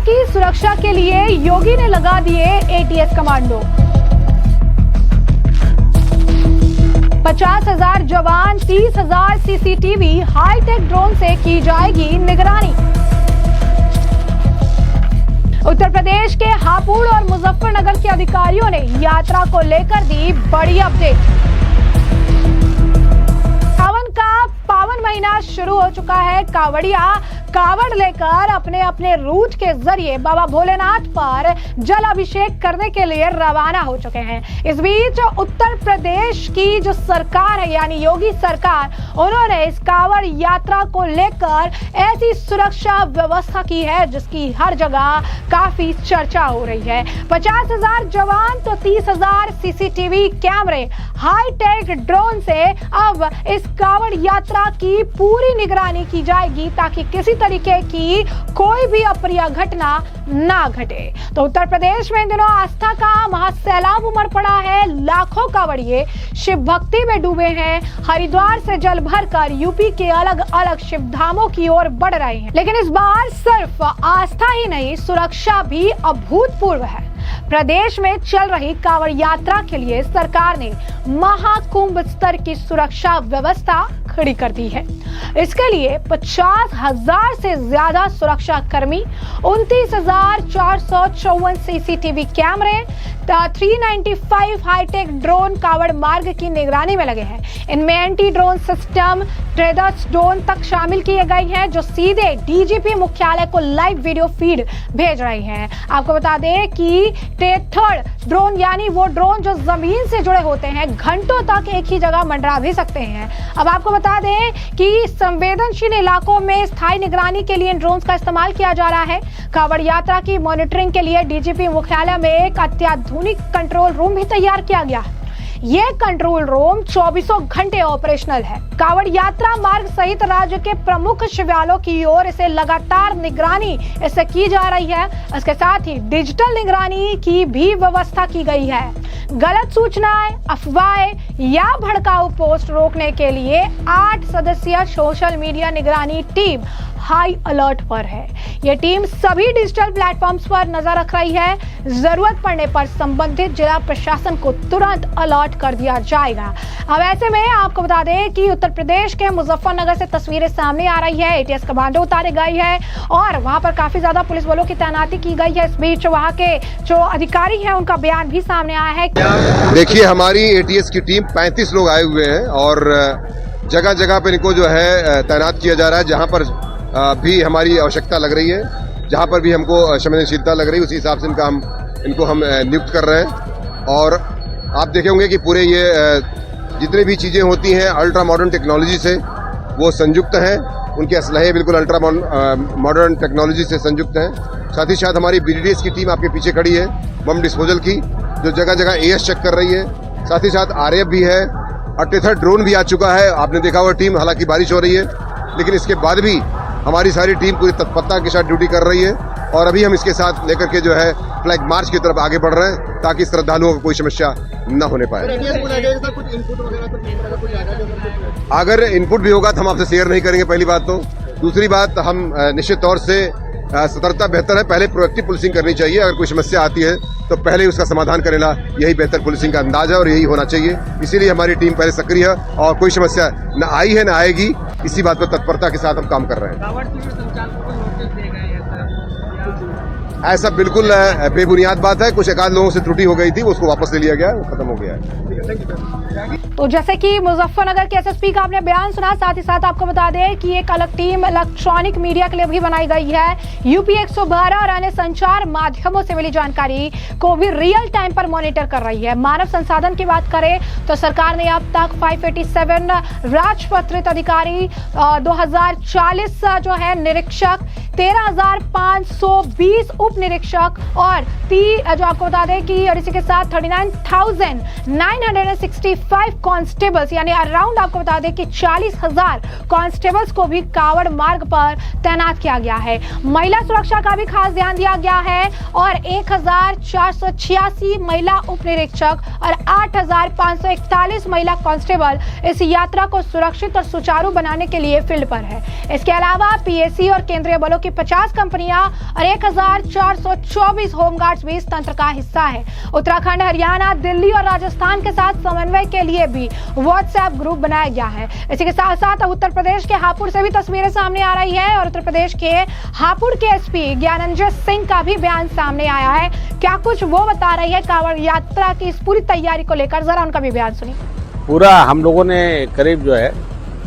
की सुरक्षा के लिए योगी ने लगा दिए एटीएस कमांडो। 50,000 जवान, 30,000 सीसीटीवी, हाईटेक ड्रोन से की जाएगी निगरानी। उत्तर प्रदेश के हापुड़ और मुजफ्फरनगर के अधिकारियों ने यात्रा को लेकर दी बड़ी अपडेट। सावन का पावन महीना शुरू हो चुका है। कांवड़िया कावड़ लेकर अपने अपने रूट के जरिए बाबा भोलेनाथ पर जल अभिषेक करने के लिए रवाना हो चुके हैं। इस बीच उत्तर प्रदेश की जो सरकार है यानी योगी सरकार, उन्होंने इस कावड़ यात्रा को लेकर ऐसी सुरक्षा व्यवस्था की है जिसकी हर जगह काफी चर्चा हो रही है। 50,000 जवान तो 30,000 सीसीटीवी कैमरे, हाईटेक ड्रोन से अब इस कावड़ यात्रा की पूरी निगरानी की जाएगी ताकि किसी तरीके की कोई भी अप्रिय घटना ना घटे। तो उत्तर प्रदेश में इन दिनों आस्था का महासैलाब उमड़ पड़ा है। लाखों कांवड़िए शिव भक्ति में डूबे हैं। हरिद्वार से जल भरकर यूपी के अलग अलग शिव धामों की ओर बढ़ रहे हैं। लेकिन इस बार सिर्फ आस्था ही नहीं, सुरक्षा भी अभूतपूर्व है। प्रदेश में चल रही कांवड़ यात्रा के लिए सरकार ने महाकुंभ स्तर की सुरक्षा व्यवस्था खड़ी कर दी है। इसके लिए 50,000 से ज्यादा सुरक्षा कर्मी, 29,454 सीसीटीवी कैमरे, 395 हाईटेक ड्रोन कावड़ मार्ग की निगरानी में लगे हैं। इनमें anti drone system, traders drone तक शामिल किए गए हैं जो सीधे डीजीपी मुख्यालय को लाइव वीडियो फीड भेज रहे हैं। आपको बता दें कि टेथर्ड ड्रोन यानी वो ड्रोन जो जमीन से जुड़े होते हैं, घंटों तक एक ही जगह मंडरा भी सकते हैं। अब आपको बता दें कि संवेदनशील इलाकों में स्थायी निगरानी के लिए ड्रोन्स का इस्तेमाल किया जा रहा है। कावड़ यात्रा की मॉनिटरिंग के लिए डीजीपी मुख्यालय में एक अत्याधुनिक कंट्रोल रूम भी तैयार किया गया है। यह कंट्रोल रूम 24 घंटे ऑपरेशनल है। कावड़ यात्रा मार्ग सहित राज्य के प्रमुख शिवालयों की ओर इसे लगातार निगरानी इससे की जा रही है। इसके साथ ही डिजिटल निगरानी की भी व्यवस्था की गई है। गलत सूचनाएं, अफवाहें या भड़काऊ पोस्ट रोकने के लिए 8 सदस्यीय सोशल मीडिया निगरानी टीम हाई अलर्ट पर है। यह टीम सभी डिजिटल प्लेटफॉर्म्स पर नजर रख रही है। जरूरत पड़ने पर संबंधित जिला प्रशासन को तुरंत अलर्ट कर दिया जाएगा। अब ऐसे में आपको बता दें कि उत्तर प्रदेश के मुजफ्फरनगर से तस्वीरें सामने आ रही है। एटीएस कमांडो उतारे गए हैं और वहां पर काफी ज्यादा पुलिस बलों की तैनाती की गई है। इस बीच वहां के जो अधिकारी हैं उनका बयान भी सामने आया है। देखिए, हमारी एटीएस की टीम 35 लोग आए हुए हैं और जगह जगह पर इनको जो है तैनात किया जा रहा है। जहां पर भी हमारी आवश्यकता लग रही है, जहां पर भी हमको संवेदनशीलता लग रही है, उसी हिसाब से इनको हम नियुक्त कर रहे हैं। और आप देखे होंगे कि पूरे ये जितनी भी चीजें होती हैं अल्ट्रा मॉडर्न टेक्नोलॉजी से वो संयुक्त हैं। उनके असलहे बिल्कुल अल्ट्रा मॉडर्न टेक्नोलॉजी से संयुक्त हैं। साथ ही साथ हमारी बीडीडीएस की टीम आपके पीछे खड़ी है, बम डिस्पोजल की, जो जगह जगह एएस चेक कर रही है। साथ ही साथ आरएएफ भी है और टेथर्ड ड्रोन भी आ चुका है। आपने देखा हुआ टीम, हालांकि बारिश हो रही है लेकिन इसके बाद भी हमारी सारी टीम पूरी तत्परता के साथ ड्यूटी कर रही है। और अभी हम इसके साथ लेकर के जो है फ्लैग मार्च की तरफ आगे बढ़ रहे हैं ताकि श्रद्धालुओं को कोई समस्या न होने पाए। अगर इनपुट भी होगा तो हम आपसे शेयर नहीं करेंगे, पहली बात तो। दूसरी बात, हम निश्चित तौर से सतर्कता बेहतर है, पहले प्रोएक्टिव पुलिसिंग करनी चाहिए। अगर कोई समस्या आती है तो पहले उसका समाधान करेला, यही बेहतर पुलिसिंग का अंदाज है और यही होना चाहिए। इसीलिए हमारी टीम पहले सक्रिय है और कोई समस्या न आई है न आएगी, इसी बात पर तत्परता के साथ हम काम कर रहे हैं। ऐसा बिल्कुल बेबुनियाद बात है। कुछ एकाध लोगों से त्रुटि हो गई थी, उसको वापस ले लिया गया, खत्म हो गया है। तो जैसे कि मुजफ्फरनगर के एसएसपी का आपने बयान सुना, साथ ही साथ आपको बता दें कि एक अलग टीम इलेक्ट्रॉनिक मीडिया के लिए भी बनाई गई है। यूपी 112 और अन्य संचार माध्यमों से मिली जानकारी को भी रियल टाइम पर मॉनिटर कर रही है। मानव संसाधन की बात करें तो सरकार ने अब तक 587 राजपत्रित अधिकारी, 2040 जो है निरीक्षक, 13,520 उप निरीक्षक और जो आपको बता दें कि और इसी के साथ 39,900 965 कांस्टेबल्स यानी अराउंड आपको बता दें कि 40,000 कांस्टेबल्स को भी कावड़ मार्ग पर तैनात किया गया है। महिला सुरक्षा का भी खास ध्यान दिया गया है और 1,486 महिला उप निरीक्षक और 8,541 महिला कांस्टेबल इस यात्रा को सुरक्षित और सुचारू बनाने के लिए फील्ड पर है। इसके अलावा पीएसी और केंद्रीय बलों की 50 कंपनियां और 1,424 होमगार्ड्स भी इस तंत्र का हिस्सा है। उत्तराखंड, हरियाणा, दिल्ली और राजस्थान के साथ समन्वय के लिए भी व्हाट्सएप ग्रुप बनाया गया है। इसी के साथ साथ अब उत्तर प्रदेश के हापुड़ से भी तस्वीरें सामने आ रही है और उत्तर प्रदेश के हापुड़ के एसपी ज्ञानंजय सिंह का भी बयान सामने आया है। क्या कुछ वो बता रही है कांवड़ यात्रा की इस पूरी तैयारी को लेकर, जरा उनका भी बयान सुनिए। पूरा हम लोगों ने करीब जो है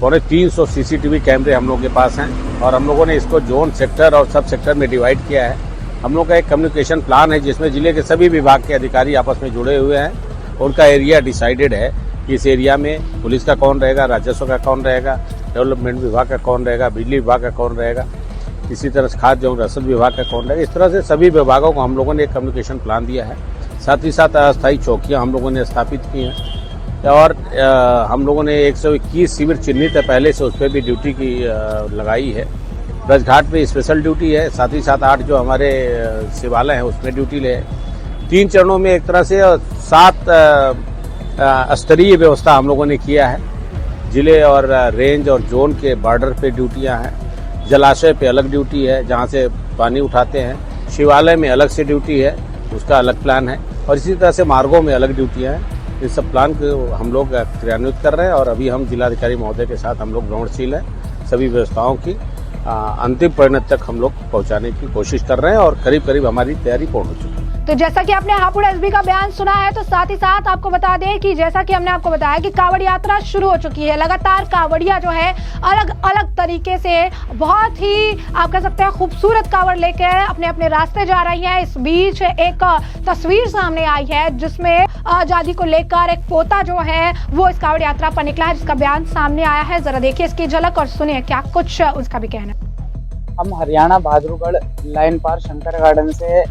350 सीसीटीवी कैमरे हम लोगों के पास हैं और हम लोगों ने इसको जोन, सेक्टर और सब सेक्टर में डिवाइड किया है। हम लोग का एक कम्युनिकेशन प्लान है जिसमें जिले के सभी विभाग के अधिकारी आपस में जुड़े हुए हैं। उनका एरिया डिसाइडेड है कि इस एरिया में पुलिस का कौन रहेगा, राजस्व का कौन रहेगा, डेवलपमेंट विभाग का कौन रहेगा, बिजली विभाग का कौन रहेगा, इसी तरह से खाद्य एवं रसद विभाग का कौन रहेगा। इस तरह से सभी विभागों को हम लोगों ने एक कम्युनिकेशन प्लान दिया है। साथ ही साथ अस्थायी चौकियाँ हम लोगों ने स्थापित की हैं और हम लोगों ने 121 शिविर चिन्हित है पहले से, उस पर भी ड्यूटी की लगाई है। ब्रजघाट पे स्पेशल ड्यूटी है, साथ ही साथ 8 जो हमारे शिवालय हैं उसमें ड्यूटी ले। 3 चरणों में एक तरह से 7 स्तरीय व्यवस्था हम लोगों ने किया है। जिले और रेंज और जोन के बॉर्डर पे ड्यूटियां हैं, जलाशय पे अलग ड्यूटी है जहां से पानी उठाते हैं, शिवालय में अलग से ड्यूटी है, उसका अलग प्लान है और इसी तरह से मार्गों में अलग ड्यूटियां हैं। इस सब प्लान को हम लोग क्रियान्वित कर रहे हैं और अभी हम जिलाधिकारी महोदय के साथ हम लोग ग्राउंडशील हैं। सभी व्यवस्थाओं की अंतिम परिणत तक हम लोग पहुंचाने की कोशिश कर रहे हैं और करीब करीब हमारी तैयारी पूर्ण हो चुकी है। तो जैसा कि आपने हापुड़ एसबी का बयान सुना है, तो साथ ही साथ आपको बता दें कि जैसा कि हमने आपको बताया कि कांवड़ यात्रा शुरू हो चुकी है। लगातार कांवड़िया जो है अलग अलग तरीके से बहुत ही आप कह सकते हैं खूबसूरत कांवड़ लेकर अपने अपने रास्ते जा रही है। इस बीच एक तस्वीर सामने आई है जिसमें आजादी को लेकर एक पोता जो है वो इस कांवड़ यात्रा पर निकला है, जिसका बयान सामने आया है। जरा देखिए इसकी झलक और सुनिए क्या कुछ उसका भी कहना है। हम हरियाणा बहादुरगढ़ लाइन पार शंकर गार्डन से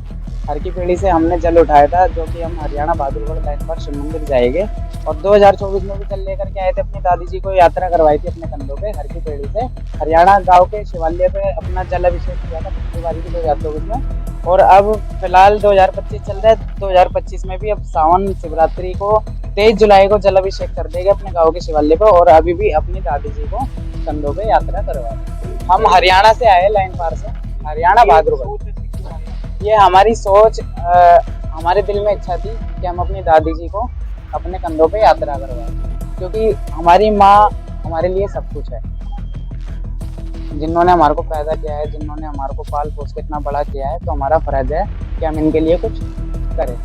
हर की पेड़ी से हमने जल उठाया था, जो कि हम हरियाणा बहादुरगढ़ लाइन पर शिव मंदिर जाएंगे और 2024 में भी जल लेकर के आए थे। अपनी दादी जी को यात्रा करवाई थी अपने कंधों पे हर की पेड़ी से। हरियाणा गांव के शिवालय पे अपना जल अभिषेक किया था पिछली बारी की 2024 में और अब फिलहाल 2025 चल रहा है। 2025 में भी अब सावन शिवरात्रि को 23 जुलाई को जल अभिषेक कर देंगे अपने गाँव के शिवालय पे और अभी भी अपनी दादी जी को कंधों पे यात्रा करवाए। हम हरियाणा से आए लाइन पार से, हरियाणा बहादुरगढ़। ये हमारी सोच हमारे दिल में इच्छा थी कि हम अपनी दादी जी को अपने कंधों पे यात्रा करवाएं, क्योंकि हमारी माँ हमारे लिए सब कुछ है। जिन्होंने हमारे को पैदा किया है, जिन्होंने हमारे को पाल पोस के इतना बड़ा किया है, तो हमारा फर्ज है कि हम इनके लिए कुछ करें।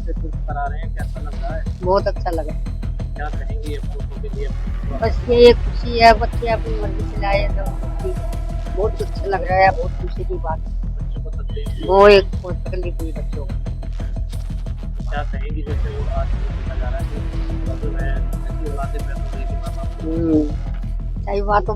करा रहे हैं, कैसा लग रहा है? बहुत अच्छा लगा। क्या कहेंगे के लिए? बस ये खुशी है, बच्चे अपनी मर्जी से लाए तो बहुत अच्छा लग रहा है, बहुत खुशी की बात। बच्चों को तकलीफ, वो एक तकलीफ हुई बच्चों को। क्या कहेंगी जैसे वो आज देखा जा रहा है कि मैं ऐसी औलादे पैदा हुई कि माँ बाप सही बात, तो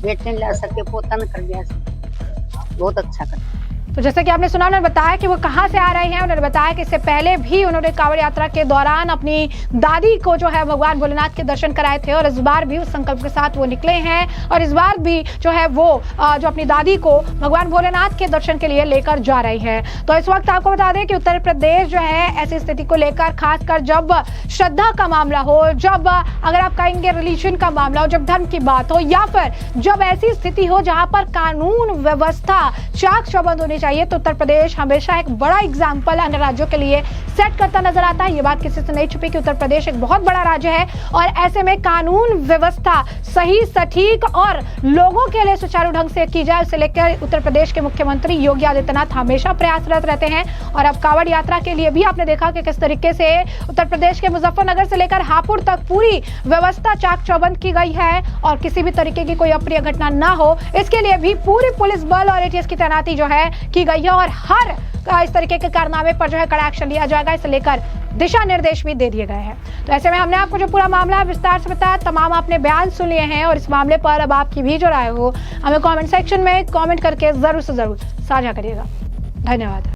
बेटे ला सके, पोता न कर दिया सके, बहुत अच्छा कर। तो जैसा कि आपने सुना, उन्होंने बताया कि वो कहाँ से आ रहे हैं। उन्होंने बताया कि इससे पहले भी उन्होंने कांवड़ यात्रा के दौरान अपनी दादी को जो है भगवान भोलेनाथ के दर्शन कराए थे और इस बार भी उस संकल्प के साथ वो निकले हैं और इस बार भी जो है वो जो अपनी दादी को भगवान भोलेनाथ के दर्शन के लिए लेकर जा रही है। तो इस वक्त आपको बता दें कि उत्तर प्रदेश जो है ऐसी स्थिति को लेकर, खासकर जब श्रद्धा का मामला हो, जब अगर आप कहेंगे रिलीजन का मामला हो, जब धर्म की बात हो या फिर जब ऐसी स्थिति हो जहां पर कानून व्यवस्था चाक चौबंद होनी चाहिए, तो उत्तर प्रदेश हमेशा एक बड़ा एग्जाम्पल अन्य राज्यों के लिए सेट करता नजर आता है। ये बात किसी से नहीं छुपी कि उत्तर प्रदेश एक बहुत बड़ा राज्य है और ऐसे में कानून व्यवस्था सही, सटीक और लोगों के लिए सुचारू ढंग से की जाए, उसे लेकर उत्तर प्रदेश के मुख्यमंत्री योगी आदित्यनाथ हमेशा प्रयासरत रहते हैं। और अब कांवड़ यात्रा के लिए भी आपने देखा कि किस तरीके से उत्तर प्रदेश के मुजफ्फरनगर से लेकर हापुड़ तक पूरी व्यवस्था चाक चौबंद की गई है और किसी भी तरीके की कोई अप्रिय घटना ना हो, इसके लिए भी पूरी पुलिस बल और एटीएस की तैनाती जो है की गई है और हर इस तरीके के कारनामे पर जो है कड़ा एक्शन लिया जाएगा, इसे लेकर दिशा निर्देश भी दे दिए गए हैं। तो ऐसे में हमने आपको जो पूरा मामला विस्तार से बताया, तमाम आपने बयान सुन लिए हैं और इस मामले पर अब आपकी भी जो राय हो हमें कमेंट सेक्शन में कमेंट करके जरूर से जरूर साझा करिएगा। धन्यवाद।